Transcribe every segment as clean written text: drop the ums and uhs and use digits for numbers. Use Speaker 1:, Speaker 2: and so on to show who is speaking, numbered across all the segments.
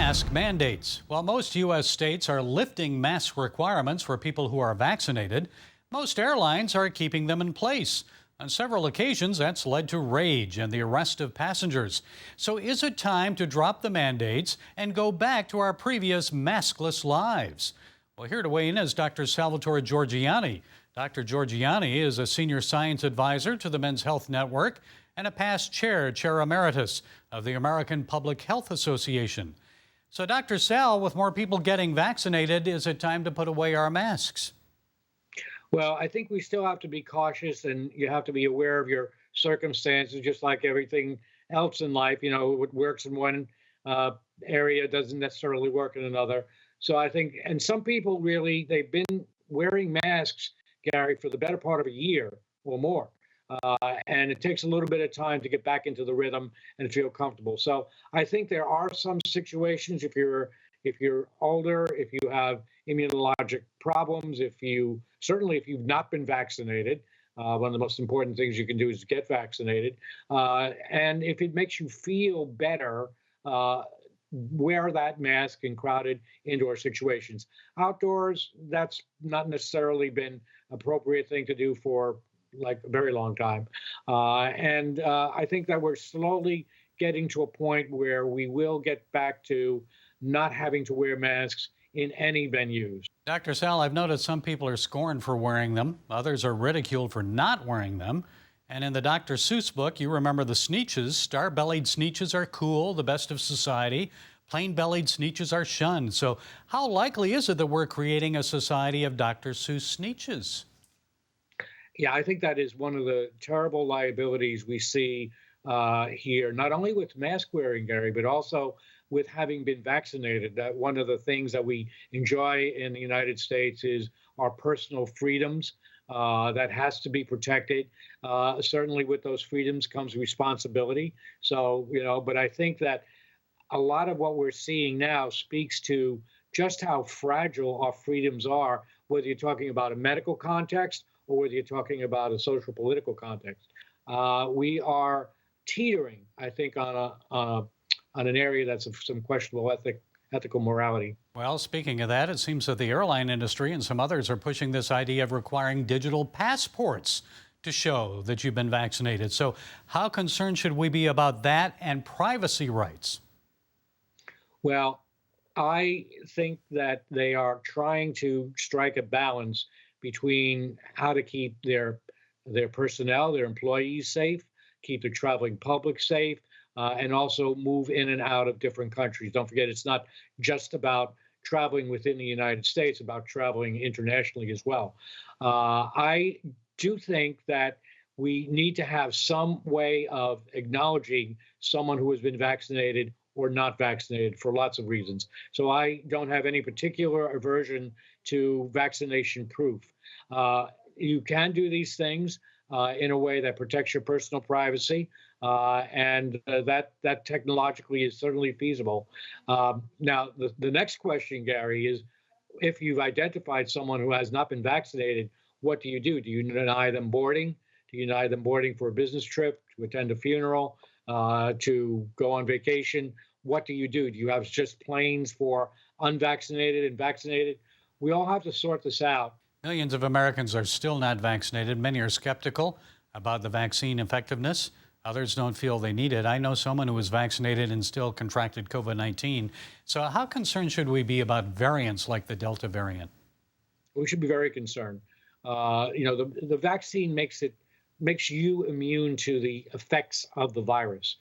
Speaker 1: Mask mandates. While most U.S. states are lifting mask requirements for people who are vaccinated, most airlines are keeping them in place. On several occasions, that's led to rage and the arrest of passengers. So is it time to drop the mandates and go back to our previous maskless lives? Well, here to weigh in is Dr. Salvatore Giorgianni. Dr. Giorgianni is a senior science advisor to the Men's Health Network and a past chair emeritus of the American Public Health Association. So, Dr. Sal, with more people getting vaccinated, is it time to put away our masks?
Speaker 2: Well, I think we still have to be cautious, and you have to be aware of your circumstances, just like everything else in life. You know, what works in one area doesn't necessarily work in another. So I think, and some people really, they've been wearing masks, Gary, for the better part of a year or more. And it takes a little bit of time to get back into the rhythm and feel comfortable. So I think there are some situations, if you're older, if you have immunologic problems, if you've not been vaccinated, one of the most important things you can do is get vaccinated. And if it makes you feel better, wear that mask in crowded indoor situations. Outdoors, that's not necessarily been appropriate thing to do for like a very long time. And I think that we're slowly getting to a point where we will get back to not having to wear masks in any venues.
Speaker 1: Dr. Sal, I've noticed some people are scorned for wearing them. Others are ridiculed for not wearing them. And in the Dr. Seuss book, you remember the Sneetches. Star-bellied Sneetches are cool, the best of society. Plain-bellied Sneetches are shunned. So how likely is it that we're creating a society of Dr. Seuss Sneetches?
Speaker 2: Yeah, I think that is one of the terrible liabilities we see here, not only with mask wearing, Gary, but also with having been vaccinated. That one of the things that we enjoy in the United States is our personal freedoms. That has to be protected. Certainly with those freedoms comes responsibility. So, but I think that a lot of what we're seeing now speaks to just how fragile our freedoms are, whether you're talking about a medical context or whether you're talking about a social political context. We are teetering, I think, on an area that's of some questionable ethical morality.
Speaker 1: Well, speaking of that, it seems that the airline industry and some others are pushing this idea of requiring digital passports to show that you've been vaccinated. So how concerned should we be about that and privacy rights?
Speaker 2: Well, I think that they are trying to strike a balance between how to keep their personnel, their employees safe, keep the traveling public safe, and also move in and out of different countries. Don't forget, it's not just about traveling within the United States, about traveling internationally as well. I do think that we need to have some way of acknowledging someone who has been vaccinated or not vaccinated for lots of reasons. So I don't have any particular aversion to vaccination proof. You can do these things in a way that protects your personal privacy, and that technologically is certainly feasible. Now, the next question, Gary, is if you've identified someone who has not been vaccinated, what do you do? Do you deny them boarding? Do you deny them boarding for a business trip, to attend a funeral, to go on vacation? What do you do? Do you have just planes for unvaccinated and vaccinated? We all have to sort this out.
Speaker 1: Millions of Americans are still not vaccinated. Many are skeptical about the vaccine effectiveness. Others don't feel they need it. I know someone who was vaccinated and still contracted COVID-19. So how concerned should we be about variants like the Delta variant?
Speaker 2: We should be very concerned. The vaccine makes you immune to the effects of the virus.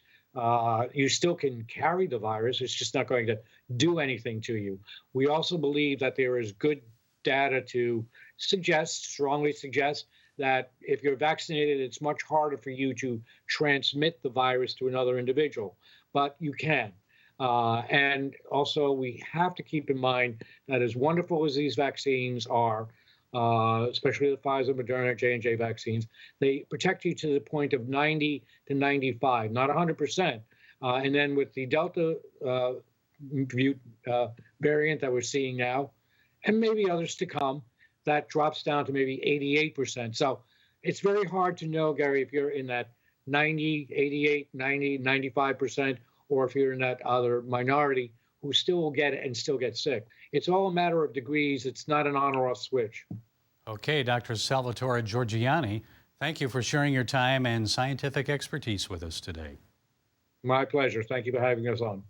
Speaker 2: You still can carry the virus. It's just not going to do anything to you. We also believe that there is good data to strongly suggest that if you're vaccinated, it's much harder for you to transmit the virus to another individual, but you can. And also we have to keep in mind that as wonderful as these vaccines are, especially the Pfizer, Moderna, J&J vaccines, they protect you to the point of 90 to 95, not 100%. And then with the Delta variant that we're seeing now, and maybe others to come, that drops down to maybe 88%. So it's very hard to know, Gary, if you're in that 90, 88, 90, 95%, or if you're in that other minority who still will get it and still get sick. It's all a matter of degrees. It's not an on or off switch.
Speaker 1: Okay, Dr. Salvatore Giorgianni, thank you for sharing your time and scientific expertise with us today.
Speaker 2: My pleasure. Thank you for having us on.